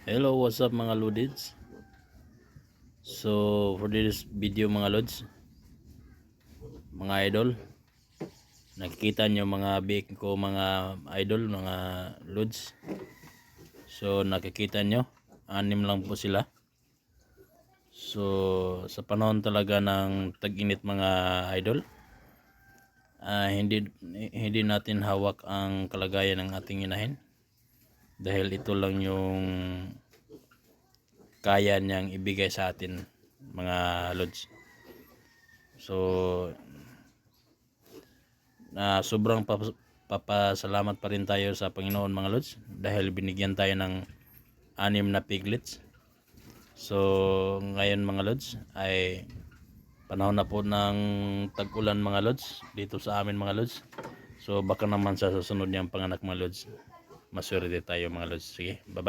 Hello, what's up mga Lodids? So for this video mga Lods, mga idol, nakikita nyo mga big ko mga idol, mga Lods. So nakikita nyo, 6 lang po sila. So sa panahon talaga ng tag-init mga idol, hindi natin hawak ang kalagayan ng ating inahin, dahil ito lang yung kaya niyang ibigay sa atin mga Lods. So sobrang papasalamat pa rin tayo sa Panginoon mga Lods, dahil binigyan tayo ng 6 na piglets. So ngayon mga Lods ay panahon na po ng tag-ulan mga Lods dito sa amin mga Lods. So baka naman sa susunod niyang panganak mga Lods, maswerte tayo mga Lods. Sige, bye bye.